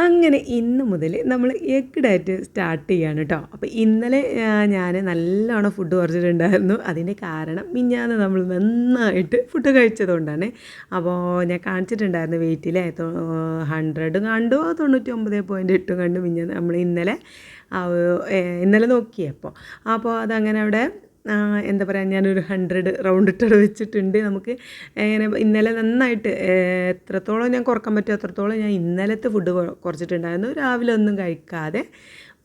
അങ്ങനെ ഇന്ന് മുതൽ നമ്മൾ എഗ് ഡയറ്റ് സ്റ്റാർട്ട് ചെയ്യാണ് കേട്ടോ. അപ്പോൾ ഇന്നലെ ഞാൻ നല്ലോണം ഫുഡ് കുറച്ചിട്ടുണ്ടായിരുന്നു. അതിൻ്റെ കാരണം മിഞ്ഞാന്ന് നമ്മൾ നന്നായിട്ട് ഫുഡ് കഴിച്ചതുകൊണ്ടാണ്. അപ്പോൾ ഞാൻ കാണിച്ചിട്ടുണ്ടായിരുന്നു വെയിറ്റിലെ 100 കണ്ടു, 99.8 കണ്ടു മിഞ്ഞാന്ന് നമ്മൾ ഇന്നലെ നോക്കിയപ്പോൾ. അപ്പോൾ അതങ്ങനെ അവിടെ എന്താ പറയുക, ഞാനൊരു 100 റൗണ്ട് ഇട്ടവിടെ വെച്ചിട്ടുണ്ട്. നമുക്ക് ഇങ്ങനെ ഇന്നലെ നന്നായിട്ട് എത്രത്തോളം ഞാൻ കുറക്കാൻ പറ്റുമോ അത്രത്തോളം ഞാൻ ഇന്നലത്തെ ഫുഡ് കുറച്ചിട്ടുണ്ടായിരുന്നു. രാവിലെ ഒന്നും കഴിക്കാതെ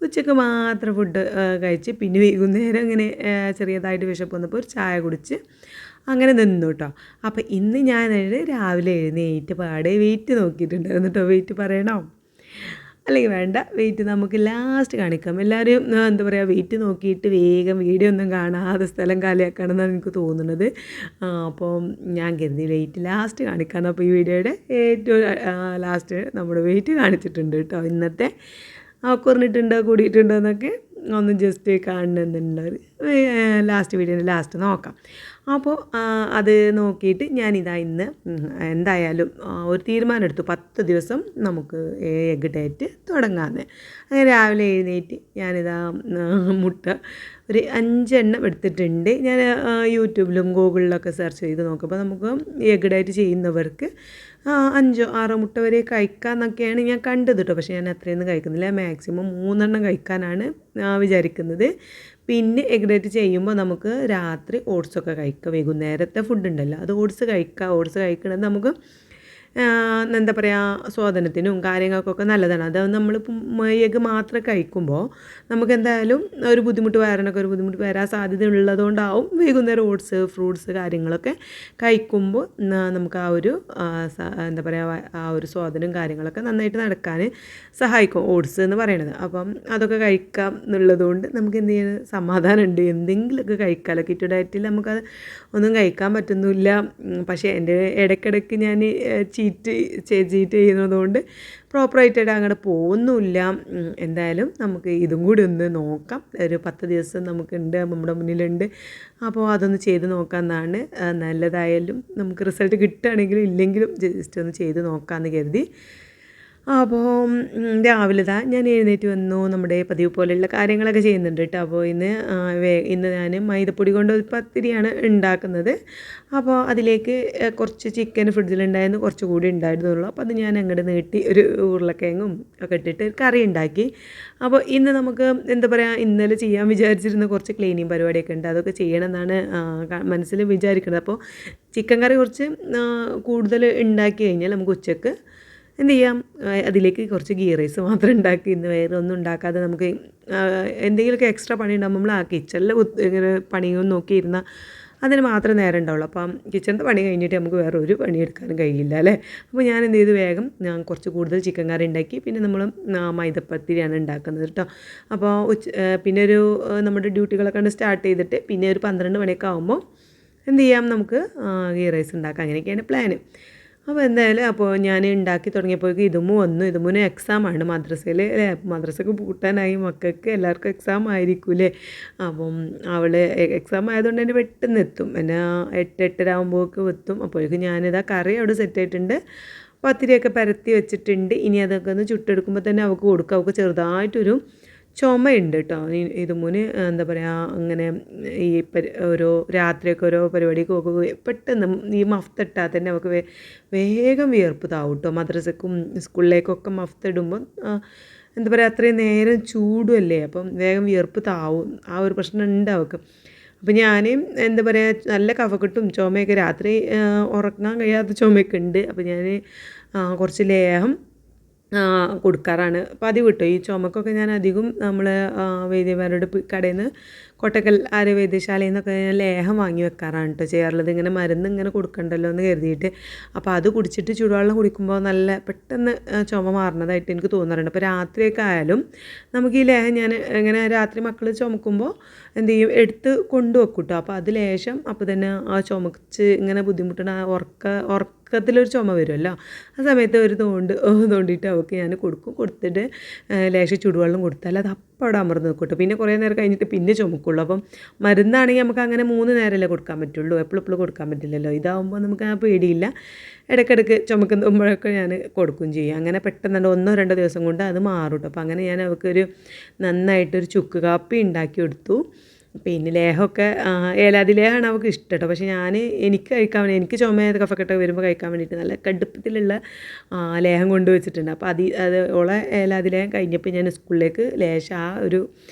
ഉച്ചയ്ക്ക് മാത്രം ഫുഡ് കഴിച്ച് പിന്നെ വൈകുന്നേരം ഇങ്ങനെ ചെറിയതായിട്ട് വിശപ്പ് വന്നപ്പോൾ ഒരു ചായ കുടിച്ച് അങ്ങനെ നിന്നു കേട്ടോ. അപ്പോൾ ഇന്ന് ഞാൻ രാവിലെ എഴുന്നേറ്റ് പാടെ വെയിറ്റ് നോക്കിയിട്ടുണ്ടായിരുന്നു കേട്ടോ. വെയിറ്റ് പറയണോ അല്ലെങ്കിൽ വേണ്ട, വെയിറ്റ് നമുക്ക് ലാസ്റ്റ് കാണിക്കാം. എല്ലാവരും എന്താ പറയുക, വെയിറ്റ് നോക്കിയിട്ട് വേഗം വീഡിയോ ഒന്നും കാണാതെ സ്ഥലം കാലിയാക്കണമെന്നാണ് എനിക്ക് തോന്നുന്നത്. അപ്പോൾ ഞാൻ കരുതി വെയിറ്റ് ലാസ്റ്റ് കാണിക്കാമെന്ന്. അപ്പോൾ ഈ വീഡിയോയുടെ ഏറ്റവും ലാസ്റ്റ് നമ്മുടെ വെയിറ്റ് കാണിച്ചിട്ടുണ്ട് കേട്ടോ. ഇന്നത്തെ കുറഞ്ഞിട്ടുണ്ടോ കൂടിയിട്ടുണ്ടോ എന്നൊക്കെ ഒന്ന് ജസ്റ്റ് കാണുന്നുണ്ട്. ലാസ്റ്റ് വീഡിയോൻ്റെ ലാസ്റ്റ് നോക്കാം. അപ്പോൾ അത് നോക്കിയിട്ട് ഞാനിതാ ഇന്ന് എന്തായാലും ഒരു തീരുമാനം എടുത്തു, 10 ദിവസം നമുക്ക് എഗ് ഡയറ്റ് തുടങ്ങാമെന്ന്. അങ്ങനെ രാവിലെ എഴുന്നേറ്റ് ഞാനിതാ മുട്ട ഒരു 5 എണ്ണം എടുത്തിട്ടുണ്ട്. ഞാൻ യൂട്യൂബിലും ഗൂഗിളിലൊക്കെ സെർച്ച് ചെയ്ത് നോക്കുമ്പോൾ നമുക്ക് എഗ് ഡയറ്റ് ചെയ്യുന്നവർക്ക് 5 6 മുട്ട വരെ കഴിക്കാമെന്നൊക്കെയാണ് ഞാൻ കണ്ടത് കേട്ടോ. പക്ഷേ ഞാൻ അത്രയൊന്നും കഴിക്കുന്നില്ല, മാക്സിമം 3 എണ്ണം കഴിക്കാനാണ് വിചാരിക്കുന്നത്. പിന്നെ എഗ് ഡയറ്റ് ചെയ്യുമ്പോൾ നമുക്ക് രാത്രി ഓട്സൊക്കെ കഴിക്കാം. വൈകുന്നേരത്തെ ഫുഡ് ഉണ്ടല്ലോ, അത് ഓട്സ് കഴിക്കണത് നമുക്ക് എന്താ പറയുക, സ്വാദനത്തിനും കാര്യങ്ങൾക്കൊക്കെ നല്ലതാണ്. അത് നമ്മളിപ്പം എഗ് മാത്രം കഴിക്കുമ്പോൾ നമുക്ക് എന്തായാലും ഒരു ബുദ്ധിമുട്ട്, വയറിനൊക്കെ ഒരു ബുദ്ധിമുട്ട് വരാൻ സാധ്യത ഉള്ളതുകൊണ്ടാവും വൈകുന്നേരം ഓട്സ് ഫ്രൂട്ട്സ് കാര്യങ്ങളൊക്കെ കഴിക്കുമ്പോൾ നമുക്ക് ആ ഒരു എന്താ പറയുക, ആ ഒരു സ്വാദനം കാര്യങ്ങളൊക്കെ നന്നായിട്ട് നടക്കാൻ സഹായിക്കും ഓട്സ് എന്ന് പറയുന്നത്. അപ്പം അതൊക്കെ കഴിക്കാം എന്നുള്ളതുകൊണ്ട് നമുക്ക് എന്ത് ചെയ്യുന്നത്, സമാധാനമുണ്ട്. എന്തെങ്കിലുമൊക്കെ കഴിക്കാമല്ലോ. കിറ്റോ ഡയറ്റിൽ നമുക്കത് ഒന്നും കഴിക്കാൻ പറ്റുന്നില്ല. പക്ഷേ എൻ്റെ ഇടയ്ക്കിടയ്ക്ക് ഞാൻ ചീറ്റ് ചെയ്യുന്നതുകൊണ്ട് പ്രോപ്പറായിട്ട് അങ്ങോട്ട് പോകുന്നുമില്ല. എന്തായാലും നമുക്ക് ഇതും കൂടി ഒന്ന് നോക്കാം. ഒരു 10 ദിവസം നമുക്കുണ്ട്, നമ്മുടെ മുന്നിലുണ്ട്. അപ്പോൾ അതൊന്ന് ചെയ്ത് നോക്കാമെന്നാണ്. നല്ലതായാലും നമുക്ക് റിസൾട്ട് കിട്ടുകയാണെങ്കിലും ഇല്ലെങ്കിലും ജസ്റ്റ് ഒന്ന് ചെയ്ത് നോക്കാമെന്ന് കരുതി. അപ്പോൾ രാവിലെ ഞാൻ എഴുന്നേറ്റ് വന്നു. നമ്മുടെ പതിവ് പോലെയുള്ള കാര്യങ്ങളൊക്കെ ചെയ്യുന്നുണ്ട് കേട്ടോ. അപ്പോൾ ഇന്ന് ഞാൻ മൈദപ്പൊടി കൊണ്ട് ഒരു പത്തിരിയാണ് ഉണ്ടാക്കുന്നത്. അപ്പോൾ അതിലേക്ക് കുറച്ച് ചിക്കൻ ഫ്രിഡ്ജിലുണ്ടായിരുന്നു, കുറച്ച് കൂടി ഉണ്ടായിരുന്നുള്ളൂ. അപ്പോൾ അത് ഞാൻ അങ്ങോട്ട് നീട്ടി ഒരു ഉരുളക്കിഴങ്ങും ഒക്കെ ഇട്ടിട്ട് കറി ഉണ്ടാക്കി. അപ്പോൾ ഇന്ന് നമുക്ക് എന്താ പറയുക, ഇന്നലെ ചെയ്യാൻ വിചാരിച്ചിരുന്ന കുറച്ച് ക്ലീനിങ് പരിപാടിയൊക്കെ ഉണ്ട്, അതൊക്കെ ചെയ്യണമെന്നാണ് മനസ്സിൽ വിചാരിക്കുന്നത്. അപ്പോൾ ചിക്കൻ കറി കുറച്ച് കൂടുതൽ ഉണ്ടാക്കി കഴിഞ്ഞാൽ നമുക്ക് ഉച്ചക്ക് എന്ത് ചെയ്യാം, അതിലേക്ക് കുറച്ച് ഗീ റൈസ് മാത്രം ഉണ്ടാക്കി. ഇന്ന് വേറെ ഒന്നും ഉണ്ടാക്കാതെ നമുക്ക് എന്തെങ്കിലുമൊക്കെ എക്സ്ട്രാ പണി ഉണ്ടാകുമ്പോൾ നമ്മൾ ആ കിച്ചണിൽ ഇങ്ങനെ പണിയൊന്നും നോക്കിയിരുന്നാൽ അതിന് മാത്രമേ നേരം ഉണ്ടാവുള്ളൂ. അപ്പം കിച്ചണിൻ്റെ പണി കഴിഞ്ഞിട്ട് നമുക്ക് വേറെ ഒരു പണിയെടുക്കാനും കഴിയില്ല അല്ലേ. അപ്പോൾ ഞാൻ എന്ത് ചെയ്തു, വേഗം ഞാൻ കുറച്ച് കൂടുതൽ ചിക്കൻ കറി ഉണ്ടാക്കി. പിന്നെ നമ്മൾ മൈദപ്പത്തിരിയാണ് ഉണ്ടാക്കുന്നത് കേട്ടോ. അപ്പോൾ പിന്നെ നമ്മുടെ ഡ്യൂട്ടികളൊക്കെ കണ്ട് സ്റ്റാർട്ട് ചെയ്തിട്ട് പിന്നെ ഒരു 12 മണിയൊക്കെ ആകുമ്പോൾ എന്ത് ചെയ്യാം, നമുക്ക് ഗീ റൈസ് ഉണ്ടാക്കാം. അങ്ങനെയൊക്കെയാണ് പ്ലാന്. അപ്പോൾ എന്തായാലും ഞാൻ ഉണ്ടാക്കി തുടങ്ങിയപ്പോഴേക്കും ഇതുമൂന്ന് എക്സാമാണ് മദ്രസയിൽ അല്ലേ. മദ്രസക്ക് പൂട്ടാനായി, മക്കൾക്ക് എല്ലാവർക്കും എക്സാം ആയിരിക്കൂലേ. അപ്പം അവൾ എക്സാം ആയതുകൊണ്ട് തന്നെ പെട്ടെന്ന് എത്തും, എന്നെ 8-8:30 ആകുമ്പോഴേക്ക് എത്തും. അപ്പോഴേക്കും ഞാനിതാ കറി അവിടെ സെറ്റായിട്ടുണ്ട്, പത്തിരിയൊക്കെ പരത്തി വെച്ചിട്ടുണ്ട്. ഇനി അതൊക്കെ ഒന്ന് ചുട്ടെടുക്കുമ്പോൾ തന്നെ അവൾക്ക് കൊടുക്കുക. അവൾക്ക് ചെറുതായിട്ടൊരു ചുമയുണ്ട് കേട്ടോ. ഇതുമൂന്ന് എന്താ പറയുക, അങ്ങനെ ഈ രാത്രിയൊക്കെ ഓരോ പരിപാടിക്ക് പോകുക പെട്ടെന്ന് ഈ മഫ്ത ഇട്ടാൽ തന്നെ അവൾക്ക് വേഗം വിയർപ്പ് താവും കേട്ടോ. മദ്രസക്കും സ്കൂളിലേക്കൊക്കെ മഫ്ത ഇടുമ്പം എന്താ പറയുക, അത്രയും നേരം ചൂടുമല്ലേ, അപ്പം വേഗം വിയർപ്പ് താവും. ആ ഒരു പ്രശ്നം ഉണ്ട് അവൾക്ക്. അപ്പോൾ ഞാൻ എന്താ പറയുക, നല്ല കഫക്കെട്ടും ചുമയൊക്കെ, രാത്രി ഉറങ്ങാൻ കഴിയാത്ത ചുമയൊക്കെ ഉണ്ട്. അപ്പോൾ ഞാൻ കുറച്ച് ലേഹം കൊടുക്കാറാണ് പതിവ് കേട്ടോ. ഈ ചുമക്കൊക്കെ ഞാൻ അധികം നമ്മൾ വൈദ്യന്മാരുടെ കടയിൽ നിന്ന്, കോട്ടക്കൽ ആര്യവൈദ്യശാലയിൽ നിന്നൊക്കെ ഞാൻ ലേഹം വാങ്ങി വെക്കാറാണ് കേട്ടോ ചെയ്യാറുള്ളത്. ഇങ്ങനെ മരുന്ന് ഇങ്ങനെ കൊടുക്കണ്ടല്ലോ എന്ന് കരുതിയിട്ട്. അപ്പോൾ അത് കുടിച്ചിട്ട് ചൂടുവെള്ളം കുടിക്കുമ്പോൾ നല്ല പെട്ടെന്ന് ചുമ മാറുന്നതായിട്ട് എനിക്ക് തോന്നാറുണ്ട്. അപ്പോൾ രാത്രിയൊക്കെ ആയാലും നമുക്ക് ഈ ലേഹം ഞാൻ ഇങ്ങനെ രാത്രി മക്കൾ ചുമക്കുമ്പോൾ എന്ത് ചെയ്യും, എടുത്ത് കൊണ്ടുവെക്കും കേട്ടോ. അപ്പോൾ അത് ലേശം അപ്പോൾ തന്നെ ആ ചുമച്ച് ഇങ്ങനെ ബുദ്ധിമുട്ടുന്ന ഉറക്കത്തിലൊരു ചുമ വരുമല്ലോ, ആ സമയത്ത് ഒരു തോണ്ടിയിട്ട് അവൾക്ക് ഞാൻ കൊടുത്തിട്ട് ലേശം ചൂടുവെള്ളം കൊടുത്താൽ അത് അപ്പം അവിടെ അമർന്ന് നിൽക്കും കേട്ടോ. പിന്നെ കുറേ നേരം കഴിഞ്ഞിട്ട് പിന്നെ ചുമക്കും കൊടുക്കുള്ളൂ. അപ്പം മരുന്നാണെങ്കിൽ നമുക്ക് അങ്ങനെ 3 നേരമല്ലേ കൊടുക്കാൻ പറ്റുള്ളൂ, എപ്പോഴും കൊടുക്കാൻ പറ്റില്ലല്ലോ. ഇതാവുമ്പോൾ നമുക്ക് ആ പേടിയില്ല. ഇടയ്ക്കിടയ്ക്ക് ചുമക്കുമ്പോഴൊക്കെ ഞാൻ കൊടുക്കുകയും ചെയ്യും. അങ്ങനെ പെട്ടെന്ന് 1-2 ദിവസം കൊണ്ട് അത് മാറും കേട്ടോ. അപ്പോൾ അങ്ങനെ ഞാൻ അവൾക്കൊരു നന്നായിട്ടൊരു ചുക്ക് കാപ്പി ഉണ്ടാക്കി കൊടുത്തു. പിന്നെ ലേഹമൊക്കെ ഏലാതി ലേഹമാണ് അവൾക്ക് ഇഷ്ടം കേട്ടോ. പക്ഷേ എനിക്ക് കഴിക്കാൻ വേണ്ടി, എനിക്ക് ചുമ കഫക്കെട്ടൊക്കെ വരുമ്പോൾ കഴിക്കാൻ വേണ്ടിയിട്ട് നല്ല കടുപ്പത്തിലുള്ള ലേഹം കൊണ്ടുവച്ചിട്ടുണ്ട്. അപ്പോൾ അത് ഓളെ ഏലാതി ലേഹം കഴിഞ്ഞപ്പോൾ ഞാൻ സ്കൂളിലേക്ക് ലേശം ആ ഒരു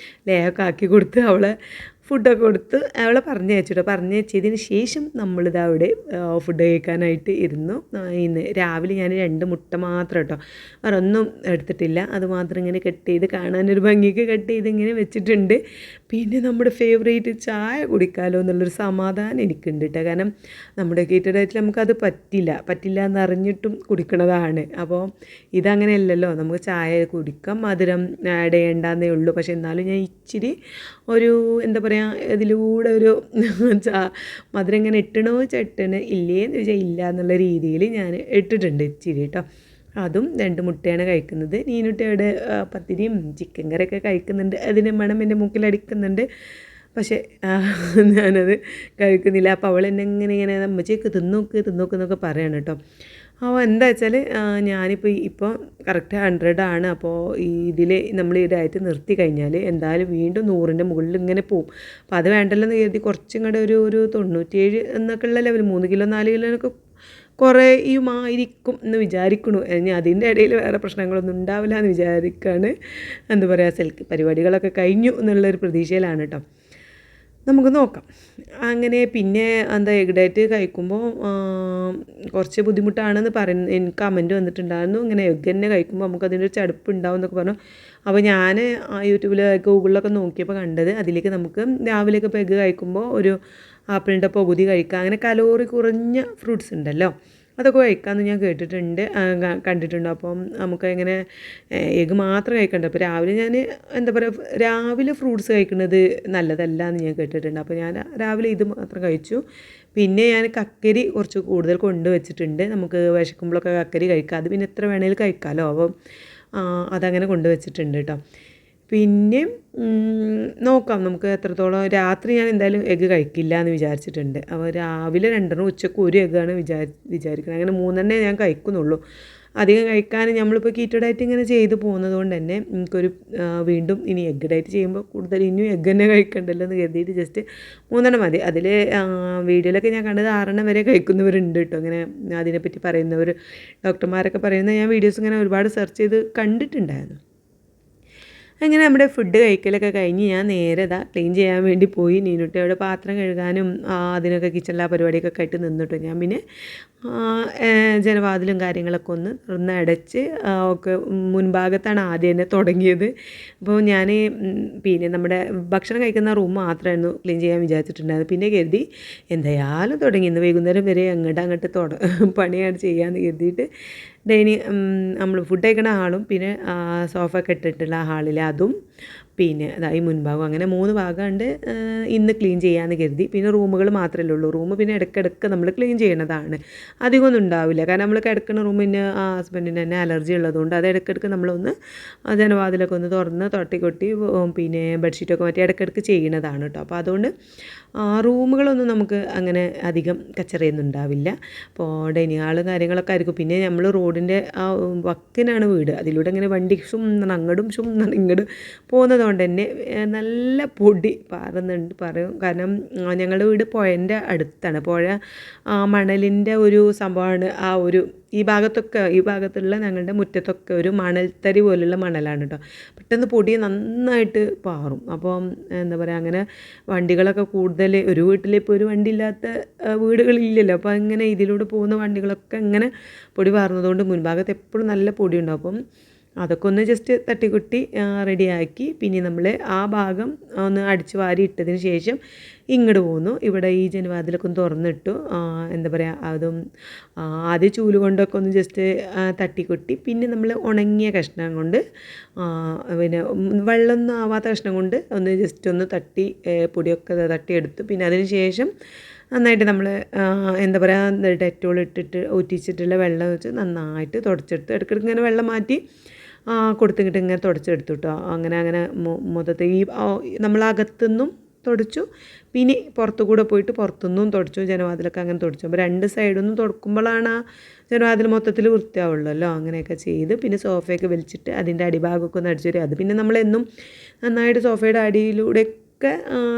ലേഹമൊക്കെ ആക്കി കൊടുത്ത് അവളെ ഫുഡൊക്കെ കൊടുത്ത് അവളെ പറഞ്ഞയച്ചതിന് ശേഷം നമ്മളിത് അവിടെ ഫുഡ് കഴിക്കാനായിട്ട് ഇരുന്നു. ഇന്ന് രാവിലെ ഞാൻ 2 മുട്ട മാത്രം കേട്ടോ, വേറെ ഒന്നും എടുത്തിട്ടില്ല. അത് മാത്രം ഇങ്ങനെ കട്ട് ചെയ്ത് കാണാനൊരു ഭംഗിക്ക് കട്ട് ചെയ്ത് ഇങ്ങനെ വെച്ചിട്ടുണ്ട്. പിന്നെ നമ്മുടെ ഫേവറേറ്റ് ചായ കുടിക്കാമല്ലോ എന്നുള്ളൊരു സമാധാനം എനിക്കുണ്ട് കേട്ടോ. കാരണം നമ്മുടെ കീറ്റോ ഡയറ്റിൽ നമുക്കത് പറ്റില്ല എന്നറിഞ്ഞിട്ടും കുടിക്കണതാണ്. അപ്പോൾ ഇതങ്ങനെയല്ലല്ലോ, നമുക്ക് ചായ കുടിക്കാം, മധുരം ആഡ് ചെയ്യേണ്ടെന്നേ ഉള്ളൂ. പക്ഷേ എന്നാലും ഞാൻ ഇച്ചിരി ഒരു എന്താ പറയുക, ഇതിലൂടെ ഒരു മധുരം ഇങ്ങനെ ഇട്ടണോ ചട്ടണ് ഇല്ലേന്ന് ചോദിച്ചാൽ ഇല്ല എന്നുള്ള രീതിയിൽ ഞാൻ ഇട്ടിട്ടുണ്ട് ഇച്ചിരി കേട്ടോ. അതും 2 മുട്ടയാണ് കഴിക്കുന്നത്. നീനുട്ടിയുടെ പത്തിരിയും ചിക്കൻ കറിയൊക്കെ കഴിക്കുന്നുണ്ട്. അതിന് മണം എൻ്റെ മൂക്കിലടിക്കുന്നുണ്ട്. പക്ഷേ ഞാനത് കഴിക്കുന്നില്ല. അപ്പോൾ അവൾ എന്നെ ഇങ്ങനെ അമ്മച്ചേക്ക് തിന്നോക്ക് എന്നൊക്കെ പറയണം കേട്ടോ. അപ്പോൾ എന്താ വെച്ചാൽ ഇപ്പോൾ കറക്റ്റ് 100 ആണ്. അപ്പോൾ ഇതിൽ നമ്മൾ ഈ ഡയറ്റ് നിർത്തി കഴിഞ്ഞാൽ എന്തായാലും വീണ്ടും 100ൻ്റെ മുകളിൽ ഇങ്ങനെ പോവും. അപ്പോൾ അത് വേണ്ടല്ലോ എന്ന് കരുതി കുറച്ചും കൂടെ ഒരു 97 എന്നൊക്കെ ഉള്ള ലെവൽ, 3 കിലോ 4 കിലോനൊക്കെ കുറയുമായിരിക്കും എന്ന് വിചാരിക്കണു. ഇനി അതിൻ്റെ ഇടയിൽ വേറെ പ്രശ്നങ്ങളൊന്നും ഉണ്ടാവില്ല എന്ന് വിചാരിക്കുകയാണ്. എന്താ പറയുക, പരിപാടികളൊക്കെ കഴിഞ്ഞു എന്നുള്ളൊരു പ്രതീക്ഷയിലാണ് കേട്ടോ. നമുക്ക് നോക്കാം. അങ്ങനെ പിന്നെ എഗ് ഡയറ്റ് കഴിക്കുമ്പോൾ കുറച്ച് ബുദ്ധിമുട്ടാണെന്ന് എനിക്ക് കമൻറ്റ് വന്നിട്ടുണ്ടായിരുന്നു. ഇങ്ങനെ എഗ്ഗ് തന്നെ കഴിക്കുമ്പോൾ നമുക്കതിൻ്റെ ചടുപ്പ് ഉണ്ടാവും എന്നൊക്കെ പറഞ്ഞു. അപ്പോൾ ഞാൻ യൂട്യൂബിൽ ഗൂഗിളിലൊക്കെ നോക്കിയപ്പോൾ കണ്ടത്, അതിലേക്ക് നമുക്ക് രാവിലെയൊക്കെ ഇപ്പോൾ എഗ്ഗ് കഴിക്കുമ്പോൾ ഒരു ആപ്പിളിൻ്റെ പകുതി കഴിക്കാം. അങ്ങനെ കലോറി കുറഞ്ഞ ഫ്രൂട്ട്സ് ഉണ്ടല്ലോ, അതൊക്കെ കഴിക്കാമെന്ന് ഞാൻ കണ്ടിട്ടുണ്ട്. അപ്പം നമുക്ക് ഇങ്ങനെ എഗ്ഗ് മാത്രം കഴിക്കണ്ട. അപ്പോൾ രാവിലെ ഞാൻ രാവിലെ ഫ്രൂട്ട്സ് കഴിക്കുന്നത് നല്ലതല്ല എന്ന് ഞാൻ കേട്ടിട്ടുണ്ട്. അപ്പോൾ ഞാൻ രാവിലെ ഇത് മാത്രം കഴിച്ചു. പിന്നെ ഞാൻ കക്കരി കുറച്ച് കൂടുതൽ കൊണ്ടുവച്ചിട്ടുണ്ട്. നമുക്ക് വിശക്കുമ്പോഴൊക്കെ കക്കരി കഴിക്കാം. അത് പിന്നെ എത്ര വേണേലും കഴിക്കാമല്ലോ. അപ്പം അതങ്ങനെ കൊണ്ടുവച്ചിട്ടുണ്ട് കേട്ടോ. പിന്നെ നോക്കാം നമുക്ക് എത്രത്തോളം. രാത്രി ഞാൻ എന്തായാലും എഗ്ഗ് കഴിക്കില്ല എന്ന് വിചാരിച്ചിട്ടുണ്ട്. അപ്പോൾ രാവിലെ 2 ഉച്ചക്ക് 1 എഗ്ഗാണ് വിചാരിക്കുന്നത്. അങ്ങനെ 3 ഞാൻ കഴിക്കുന്നുള്ളൂ. അധികം കഴിക്കാൻ നമ്മളിപ്പോൾ കീറ്റോ ഡയറ്റ് ഇങ്ങനെ ചെയ്ത് പോകുന്നത് കൊണ്ട് തന്നെ എനിക്കൊരു വീണ്ടും ഇനി എഗ്ഗ് ഡയറ്റ് ചെയ്യുമ്പോൾ കൂടുതൽ ഇനിയും എഗ്ഗ് തന്നെ കഴിക്കണ്ടല്ലോ എന്ന് കരുതിയിട്ട് ജസ്റ്റ് 3 മതി. അതിൽ വീഡിയോയിലൊക്കെ ഞാൻ കണ്ടത് 6 വരെ കഴിക്കുന്നവരുണ്ട് കേട്ടോ. അങ്ങനെ അതിനെപ്പറ്റി പറയുന്നവർ, ഡോക്ടർമാരൊക്കെ പറയുന്ന ഞാൻ വീഡിയോസ് ഇങ്ങനെ ഒരുപാട് സെർച്ച് ചെയ്ത് കണ്ടിട്ടുണ്ടായിരുന്നു. അങ്ങനെ നമ്മുടെ ഫുഡ് കഴിക്കലൊക്കെ കഴിഞ്ഞ് ഞാൻ നേരെ ക്ലീൻ ചെയ്യാൻ വേണ്ടി പോയി. നീനുട്ടിയുടെ പാത്രം കഴുകാനും അതിനൊക്കെ കിച്ചണിലെ പരിപാടിയൊക്കെ ആയിട്ട് നിന്നിട്ട് ഞാൻ പിന്നെ ജനവാതിലും കാര്യങ്ങളൊക്കെ ഒന്ന് അടച്ച് ഒക്കെ മുൻഭാഗത്താണ് ആദ്യം തന്നെ തുടങ്ങിയത്. അപ്പോൾ ഞാൻ പിന്നെ നമ്മുടെ ഭക്ഷണം കഴിക്കുന്ന റൂം മാത്രമായിരുന്നു ക്ലീൻ ചെയ്യാൻ വിചാരിച്ചിട്ടുണ്ടായിരുന്നു. പിന്നെ കരുതി എന്തായാലും തുടങ്ങി, ഇന്ന് വൈകുന്നേരം വരെ അങ്ങോട്ട് പണിയാണ് ചെയ്യാമെന്ന് കരുതിയിട്ട് നമ്മൾ ഫുഡ് കഴിക്കണ ഹാളും പിന്നെ സോഫ ഒക്കെ ഇട്ടിട്ടുള്ള ഹാളിൽ അതും പിന്നെ ഈ മുൻഭാഗം അങ്ങനെ 3 ഭാഗമുണ്ട് ഇന്ന് ക്ലീൻ ചെയ്യാമെന്ന് കരുതി. പിന്നെ റൂമുകൾ മാത്രമേ ഉള്ളൂ. റൂം പിന്നെ ഇടയ്ക്കിടയ്ക്ക് നമ്മൾ ക്ലീൻ ചെയ്യണതാണ്. അധികമൊന്നും ഉണ്ടാവില്ല. കാരണം നമ്മൾ കിടക്കുന്ന റൂമിന് ഹസ്ബൻഡിന് തന്നെ അലർജി ഉള്ളതുകൊണ്ട് അത് ഇടയ്ക്കിടയ്ക്ക് നമ്മളൊന്ന് ജനവാതിലൊക്കെ ഒന്ന് തുറന്ന് തട്ടിക്കൊട്ടി പിന്നെ ബെഡ്ഷീറ്റൊക്കെ മാറ്റി ഇടയ്ക്കിടയ്ക്ക് ചെയ്യണതാണ് കേട്ടോ. അപ്പോൾ അതുകൊണ്ട് റൂമുകളൊന്നും നമുക്ക് അങ്ങനെ അധികം കച്ചറയൊന്നും ഉണ്ടാവില്ല. അപ്പോൾ ഡൈനിങ് ഹാളും കാര്യങ്ങളൊക്കെ ആയിരിക്കും. പിന്നെ നമ്മൾ റോഡിൻ്റെ ആ വക്കിനാണ് വീട്. അതിലൂടെ ഇങ്ങനെ വണ്ടി അങ്ങടും ഇങ്ങോട്ടും പോകുന്നത് കൊണ്ട് തന്നെ നല്ല പൊടി പറയും. കാരണം ഞങ്ങളുടെ വീട് പുഴൻ്റെ അടുത്താണ്. പുഴ മണലിൻ്റെ ഒരു സംഭവമാണ്. ഈ ഭാഗത്തുള്ള ഞങ്ങളുടെ മുറ്റത്തൊക്കെ ഒരു മണൽത്തരി പോലുള്ള മണലാണ് കേട്ടോ. പെട്ടെന്ന് പൊടി നന്നായിട്ട് പാറും. അപ്പം എന്താ പറയുക, അങ്ങനെ വണ്ടികളൊക്കെ കൂടുതൽ ഒരു വീട്ടിലിപ്പോൾ ഒരു വണ്ടി ഇല്ലാത്ത വീടുകളില്ലല്ലോ. അപ്പോൾ അങ്ങനെ ഇതിലൂടെ പോകുന്ന വണ്ടികളൊക്കെ ഇങ്ങനെ പൊടി പാറുന്നതുകൊണ്ട് മുൻഭാഗത്ത് എപ്പോഴും നല്ല പൊടി ഉണ്ടാവും. അപ്പം അതൊക്കെ ഒന്ന് ജസ്റ്റ് തട്ടിക്കുട്ടി റെഡിയാക്കി പിന്നെ നമ്മൾ ആ ഭാഗം ഒന്ന് അടിച്ച് വാരി ഇട്ടതിന് ശേഷം ഇങ്ങോട്ട് പോന്നു. ഇവിടെ ഈ ജനവാതിലൊക്കെ ഒന്ന് തുറന്നിട്ടു. എന്താ പറയുക, അതും ആദ്യം ചൂല് കൊണ്ടൊക്കെ ഒന്ന് ജസ്റ്റ് തട്ടിക്കൊട്ടി പിന്നെ നമ്മൾ ഉണങ്ങിയ കഷ്ണം കൊണ്ട് പിന്നെ വെള്ളമൊന്നും ആവാത്ത കഷ്ണം കൊണ്ട് ഒന്ന് ജസ്റ്റ് ഒന്ന് തട്ടി പൊടിയൊക്കെ തട്ടിയെടുത്തു. പിന്നെ അതിന് ശേഷം നന്നായിട്ട് നമ്മൾ എന്താ പറയുക, ഡെറ്റോൾ ഇട്ടിട്ട് ഊറ്റിച്ചിട്ടുള്ള വെള്ളം വെച്ച് നന്നായിട്ട് തുടച്ചെടുത്ത് ഇടയ്ക്കിടയ്ക്ക് ഇങ്ങനെ വെള്ളം മാറ്റി കൊടുത്തിട്ട് ഇങ്ങനെ തുടച്ചെടുത്തു കേട്ടോ. അങ്ങനെ മൊത്തത്തിൽ നമ്മളകത്തുനിന്നും തുടച്ചു. പിന്നെ പുറത്തു കൂടെ പോയിട്ട് പുറത്തുനിന്നും തുടച്ചു, ജനവാതിലൊക്കെ അങ്ങനെ തുടച്ചു. അപ്പോൾ 2 സൈഡൊന്നും തുടക്കുമ്പോഴാണ് ആ ജനവാതിൽ മൊത്തത്തിൽ വൃത്തിയാവുള്ളല്ലോ. അങ്ങനെയൊക്കെ ചെയ്ത് പിന്നെ സോഫയൊക്കെ വലിച്ചിട്ട് അതിൻ്റെ അടിഭാഗമൊക്കെ ഒന്ന് അടിച്ചു തരും. അത് പിന്നെ നമ്മളെന്നും നന്നായിട്ട് സോഫയുടെ അടിയിലൂടെയൊക്കെ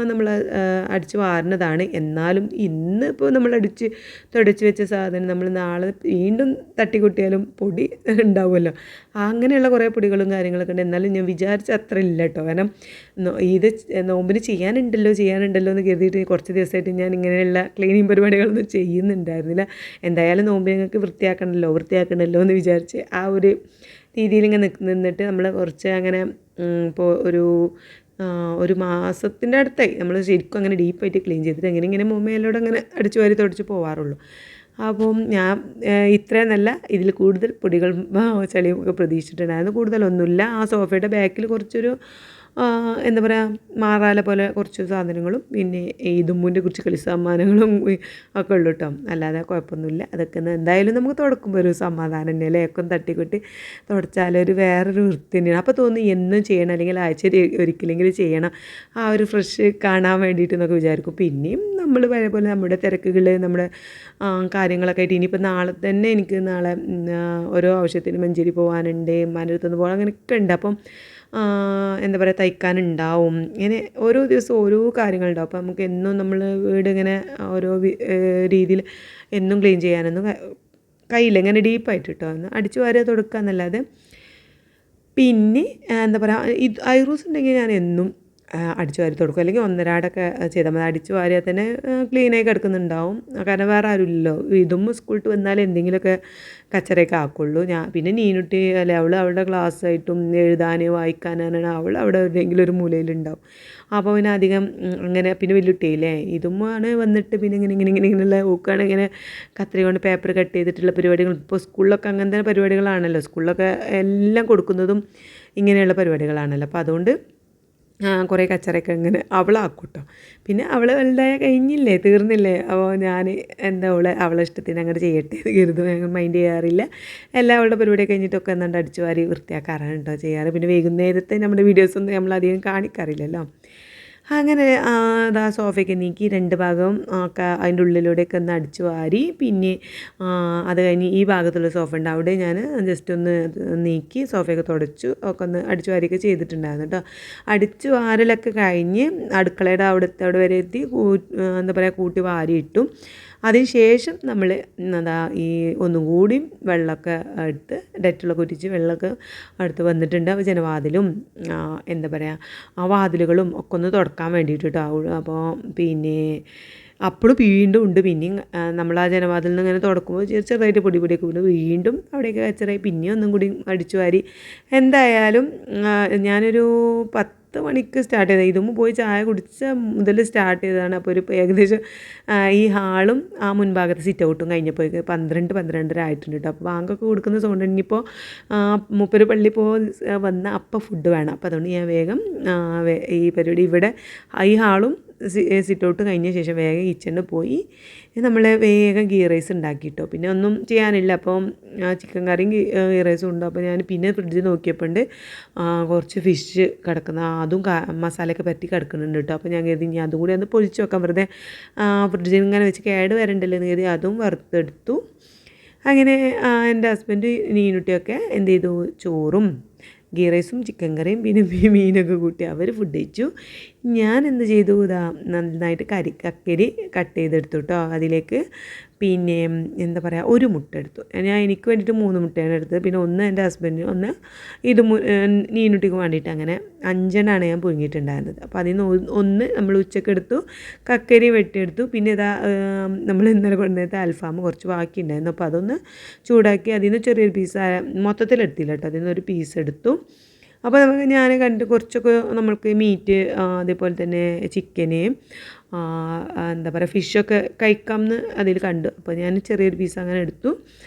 നമ്മൾ അടിച്ച് വാരുന്നതാണ്. എന്നാലും ഇന്നിപ്പോൾ നമ്മൾ തുടച്ച് വെച്ച സാധനം നമ്മൾ നാളെ വീണ്ടും തട്ടിക്കുട്ടിയാലും പൊടി ഉണ്ടാവുമല്ലോ. അങ്ങനെയുള്ള കുറേ പൊടികളും കാര്യങ്ങളൊക്കെ ഉണ്ട്. എന്നാലും ഞാൻ വിചാരിച്ച അത്ര ഇല്ല കേട്ടോ. കാരണം ഇത് നോമ്പിന് ചെയ്യാനുണ്ടല്ലോ എന്ന് കരുതിയിട്ട് കുറച്ച് ദിവസമായിട്ട് ഞാൻ ഇങ്ങനെയുള്ള ക്ലീനിങ് പരിപാടികളൊന്നും ചെയ്യുന്നുണ്ടായിരുന്നില്ല. എന്തായാലും നോമ്പിന് ഞങ്ങൾക്ക് വൃത്തിയാക്കണമല്ലോ എന്ന് വിചാരിച്ച് ആ ഒരു രീതിയിൽ ഇങ്ങനെ നിന്നിട്ട് നമ്മൾ കുറച്ച് അങ്ങനെ ഇപ്പോൾ ഒരു മാസത്തിൻ്റെ അടുത്തായി നമ്മൾ ശരിക്കും അങ്ങനെ ഡീപ്പായിട്ട് ക്ലീൻ ചെയ്തിട്ട് ഇങ്ങനെ മൊമയിലൂടെ അങ്ങനെ അടിച്ചു വാരി തുടച്ച് പോവാറുള്ളൂ. അപ്പം ഞാൻ ഇത്രയും നല്ല ഇതിൽ കൂടുതൽ പൊടികൾ ചളിയും ഒക്കെ പ്രതീക്ഷിച്ചിട്ടുണ്ടായിരുന്നു. കൂടുതലൊന്നുമില്ല. ആ സോഫയുടെ ബാക്കിൽ കുറച്ചൊരു എന്താ പറയുക മാറാല പോലെ കുറച്ച് സാധനങ്ങളും പിന്നെ ഈ ദുമ്മുൻ്റെ കുറച്ച് കളി സാമാനങ്ങളും ഒക്കെ ഉള്ളൂ കേട്ടോ. അല്ലാതെ കുഴപ്പമൊന്നുമില്ല. അതൊക്കെ എന്തായാലും നമുക്ക് തുടക്കുമ്പോൾ ഒരു സമാധാനം തന്നെ അല്ലേ. ഒക്കെ തുടട്ടിക്കൊട്ടി തുടച്ചാലൊരു വേറൊരു വൃത്തി തന്നെയാണ്. അപ്പോൾ തോന്നി എന്നും ചെയ്യണം, അല്ലെങ്കിൽ ആഴ്ചയിൽ ഒരിക്കലെങ്കിലും ചെയ്യണം, ആ ഒരു ഫ്രഷ് കാണാൻ വേണ്ടിയിട്ട് എന്നൊക്കെ വിചാരിക്കും. പിന്നെയും നമ്മൾ പോലെ നമ്മുടെ തിരക്കുകൾ നമ്മുടെ കാര്യങ്ങളൊക്കെ ആയിട്ട് ഇനിയിപ്പോൾ നാളെ തന്നെ എനിക്ക് ഓരോ ആവശ്യത്തിന് മഞ്ചേരി പോകാനുണ്ട്, മനടുത്തുനിന്ന് പോകാൻ അങ്ങനെയൊക്കെ ഉണ്ട്. അപ്പം എന്താ പറയുക തയ്ക്കാനുണ്ടാവും. ഇങ്ങനെ ഓരോ ദിവസവും ഓരോ കാര്യങ്ങളുണ്ടാവും. അപ്പോൾ നമുക്ക് എന്നും നമ്മൾ വീട് ഇങ്ങനെ ഓരോ രീതിയിൽ എന്നും ക്ലീൻ ചെയ്യാനൊന്നും കഴിയില്ല. ഇങ്ങനെ ഡീപ്പായിട്ട് കേട്ടോ. ഒന്ന് അടിച്ചു വാരുക തുടക്കുക എന്നല്ലാതെ. പിന്നെ എന്താ പറയുക ഐറൂസ് ഉണ്ടെങ്കിൽ ഞാൻ എന്നും അടിച്ചു വാരി തുടക്കും, അല്ലെങ്കിൽ ഒന്നരാടൊക്കെ ചെയ്താൽ മതി. അടിച്ചു വാരിയാൽ തന്നെ ക്ലീനായി കിടക്കുന്നുണ്ടാവും. കാരണം വേറെ ആരുമില്ലല്ലോ. ഇതും സ്കൂളിൽ വന്നാൽ എന്തെങ്കിലുമൊക്കെ കച്ചറയൊക്കെ ആക്കുള്ളൂ. പിന്നെ നീനുട്ടി അല്ലെ അവളുടെ ക്ലാസ്സായിട്ടും എഴുതാൻ വായിക്കാനാണ് അവിടെ എവിടെയെങ്കിലും ഒരു മൂലയിലുണ്ടാവും. അപ്പോൾ പിന്നെ അധികം അങ്ങനെ പിന്നെ വെല്ലുട്ടിയില്ലേ ഇതുമാണ് വന്നിട്ട് പിന്നെ ഇങ്ങനെയുള്ള ഊക്കാണ് ഇങ്ങനെ കത്രിക കൊണ്ട് പേപ്പർ കട്ട് ചെയ്തിട്ടുള്ള പരിപാടികൾ. ഇപ്പോൾ സ്കൂളിലൊക്കെ അങ്ങനത്തെ പരിപാടികളാണല്ലോ. സ്കൂളിലൊക്കെ എല്ലാം കൊടുക്കുന്നതും ഇങ്ങനെയുള്ള പരിപാടികളാണല്ലോ. അപ്പോൾ അതുകൊണ്ട് കുറേ കച്ചറയൊക്കെ ഇങ്ങനെ അവളാക്കും കേട്ടോ. പിന്നെ അവൾ വലുതായ കഴിഞ്ഞില്ലേ, തീർന്നില്ലേ. അപ്പോൾ ഞാൻ എന്താ അവളെ ഇഷ്ടത്തിന് അങ്ങോട്ട് ചെയ്യട്ടെ എന്ന് കരുതും. ഞങ്ങൾ മൈൻഡ് ചെയ്യാറില്ല. എല്ലാം അവളുടെ പരിപാടി കഴിഞ്ഞിട്ടൊക്കെ എന്താണ്ട് അടിച്ചു വാരി വൃത്തിയാക്കാറാണ് കേട്ടോ ചെയ്യാറ്. പിന്നെ വൈകുന്നേരത്തെ നമ്മുടെ വീഡിയോസൊന്നും നമ്മളധികം കാണിക്കാറില്ലല്ലോ. അങ്ങനെ അതാ സോഫയൊക്കെ നീക്കി 2 ഭാഗം ഒക്കെ അതിൻ്റെ ഉള്ളിലൂടെയൊക്കെ ഒന്ന് അടിച്ചു വാരി. പിന്നെ അത് കഴിഞ്ഞ് ഈ ഭാഗത്തുള്ള സോഫ ഉണ്ട്, അവിടെ ഞാൻ ജസ്റ്റ് ഒന്ന് നീക്കി സോഫയൊക്കെ തുടച്ചു ഒക്കെ ഒന്ന് അടിച്ചു വാരിയൊക്കെ ചെയ്തിട്ടുണ്ടായിരുന്നു കേട്ടോ. അടിച്ചു വാരലൊക്കെ കഴിഞ്ഞ് അടുക്കളയുടെ അവിടെ വരെ എത്തി എന്താ പറയുക കൂട്ടി വാരിയിട്ടു. അതിന് ശേഷം നമ്മൾ ഈ ഒന്നും കൂടി വെള്ളമൊക്കെ എടുത്ത് ഡെറ്റോളൊക്കെ ഒറ്റിച്ച് വെള്ളമൊക്കെ എടുത്ത് വന്നിട്ടുണ്ട്. അപ്പോൾ ജനവാതിലും എന്താ പറയുക ആ വാതിലുകളും ഒക്കെ ഒന്ന് തുടക്കാൻ വേണ്ടിയിട്ട് കേട്ടോ. അപ്പോൾ പിന്നെ അപ്പോഴും വീണ്ടും ഉണ്ട്. പിന്നെയും നമ്മൾ ആ ജനവാതിൽ നിന്ന് ഇങ്ങനെ തുടക്കുമ്പോൾ ചെറുതായിട്ട് പൊടിയൊക്കെ വീണ്ടും അവിടെയൊക്കെ കച്ചറായി പിന്നെയും ഒന്നും കൂടി അടിച്ചു വാരി. എന്തായാലും ഞാനൊരു 10 മണിക്ക് സ്റ്റാർട്ട് ചെയ്തത്. ഇതുമ്പോൾ പോയി ചായ കുടിച്ച മുതൽ സ്റ്റാർട്ട് ചെയ്തതാണ്. അപ്പോൾ ഒരു ഏകദേശം ഈ ഹാളും ആ മുൻഭാഗത്ത് സിറ്റ് ഔട്ടും കഴിഞ്ഞപ്പോൾ 12-12:30 ആയിട്ടുണ്ട് കേട്ടോ. അപ്പോൾ ബാങ്കൊക്കെ കൊടുക്കുന്ന സൗണ്ട്. ഇനിയിപ്പോൾ മൂപ്പര് പള്ളി വന്ന അപ്പം ഫുഡ് വേണം. അപ്പോൾ അതുകൊണ്ട് ഞാൻ വേഗം ഈ പരിപാടി ഇവിടെ ഈ ഹാളും സിറ്റ് ഔട്ട് കഴിഞ്ഞ ശേഷം വേഗം കിച്ചണിൽ പോയി നമ്മൾ വേഗം ഗീ റൈസ് ഉണ്ടാക്കിയിട്ടോ. പിന്നെ ഒന്നും ചെയ്യാനില്ല. അപ്പം ചിക്കൻ കറിയും ഗീ റൈസും ഉണ്ട്. അപ്പോൾ ഞാൻ പിന്നെ ഫ്രിഡ്ജിൽ നോക്കിയപ്പോൾ ഉണ്ട് കുറച്ച് ഫിഷ് കിടക്കുന്ന, അതും മസാലയൊക്കെ പറ്റി കിടക്കുന്നുണ്ട് കേട്ടോ. അപ്പോൾ ഞാൻ കരുതി ഞാൻ അതും കൂടി ഒന്ന് പൊളിച്ച് വെക്കാം, വെറുതെ ഫ്രിഡ്ജിൽ ഇങ്ങനെ വെച്ച് കേട് വരണ്ടല്ലോ എന്ന് കരുതി അതും വറുത്തെടുത്തു. അങ്ങനെ എൻ്റെ ഹസ്ബൻഡ് നീനുട്ടിയൊക്കെ എന്ത് ചെയ്തു, ചോറും ഗീ റൈസും ചിക്കൻ കറിയും പിന്നെ മീനൊക്കെ കൂട്ടി അവർ ഫുഡ് കഴിച്ചു. ഞാൻ എന്ത് ചെയ്തു, നന്നായിട്ട് കക്കരി കട്ട് ചെയ്തെടുത്തു കേട്ടോ. അതിലേക്ക് പിന്നെ എന്താ പറയുക ഒരു മുട്ട എടുത്തു. എനിക്ക് വേണ്ടിയിട്ട് 3 മുട്ടയാണ് എടുത്തത്. പിന്നെ ഒന്ന് എൻ്റെ ഹസ്ബൻഡിന്, ഒന്ന് നീനുട്ടിക്ക് വേണ്ടിയിട്ട്, അങ്ങനെ 5 ഞാൻ പുഴുങ്ങിയിട്ടുണ്ടായിരുന്നത്. അപ്പോൾ അതിൽ നിന്ന് ഒന്ന് നമ്മൾ ഉച്ചക്ക് എടുത്തു, കക്കരി വെട്ടിയെടുത്തു. പിന്നെ നമ്മൾ ഇന്നലെ കൊണ്ടുവന്നത് അൽഫാം കുറച്ച് ബാക്കി ഉണ്ടായിരുന്നു. അപ്പോൾ അതൊന്ന് ചൂടാക്കി അതിൽ നിന്ന് ചെറിയൊരു പീസ് മൊത്തത്തിലെടുത്തില്ല കേട്ടോ, അതിൽ നിന്നൊരു പീസ് എടുത്തു. അപ്പോൾ ഞാൻ കുറച്ചൊക്കെ നമ്മൾക്ക് മീറ്റ് അതേപോലെ തന്നെ ചിക്കന് എന്താ പറയുക ഫിഷൊക്കെ കഴിക്കാമെന്ന് അതിൽ കണ്ടു. അപ്പോൾ ഞാൻ ചെറിയൊരു പീസ് അങ്ങനെ എടുത്തു.